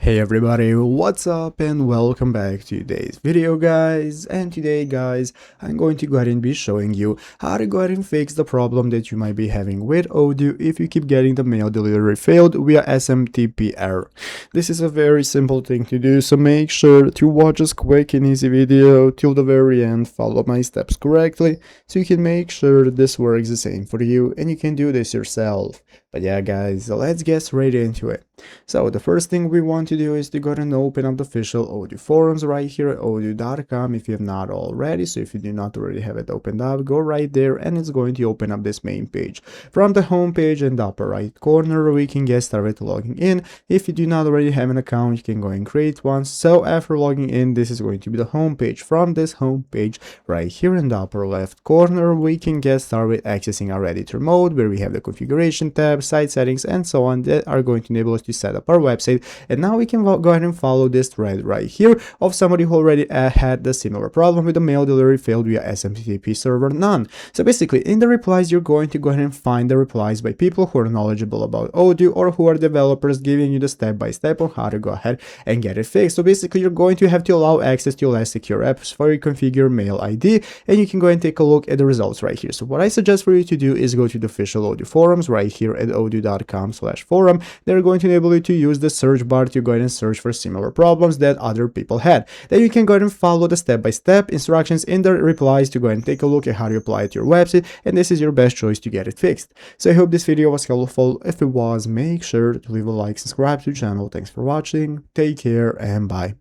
Hey everybody, what's up and welcome back to today's video guys. And today guys, I'm going to go ahead and be showing you how to go ahead and fix the problem that you might be having with Odoo if you keep getting the mail delivery failed via SMTP error. This is a very simple thing to do, so make sure to watch this quick and easy video till the very end, follow my steps correctly so you can make sure that this works the same for you and you can do this yourself. But yeah guys, so let's get straight into it. So the first thing we want to do is to go ahead and open up the official Odoo forums right here at odoo.com if you have not already. So if you do not already have it opened up, go right there and it's going to open up this main page. From the home page in the upper right corner, we can get started logging in. If you do not already have an account, you can go and create one. So after logging in, this is going to be the home page. From this home page right here in the upper left corner, we can get started accessing our editor mode where we have the configuration tab, site settings, and so on that are going to enable us to set up our website. And now we can go ahead and follow this thread right here of somebody who already had the similar problem with the mail delivery failed via SMTP server none. So basically in the replies, you're going to go ahead and find the replies by people who are knowledgeable about Odoo or who are developers giving you the step-by-step on how to go ahead and get it fixed. So basically you're going to have to allow access to less secure apps for you configure mail ID, and you can go and take a look at the results right here. So what I suggest for you to do is go to the official Odoo forums right here at odoo.com/forum. They're going to enable you to use the search bar to go ahead and search for similar problems that other people had. Then you can go ahead and follow the step-by-step instructions in the replies to go ahead and take a look at how to apply it to your website, and this is your best choice to get it fixed. So I hope this video was helpful. If it was, make sure to leave a like, subscribe to the channel. Thanks for watching, take care, and bye.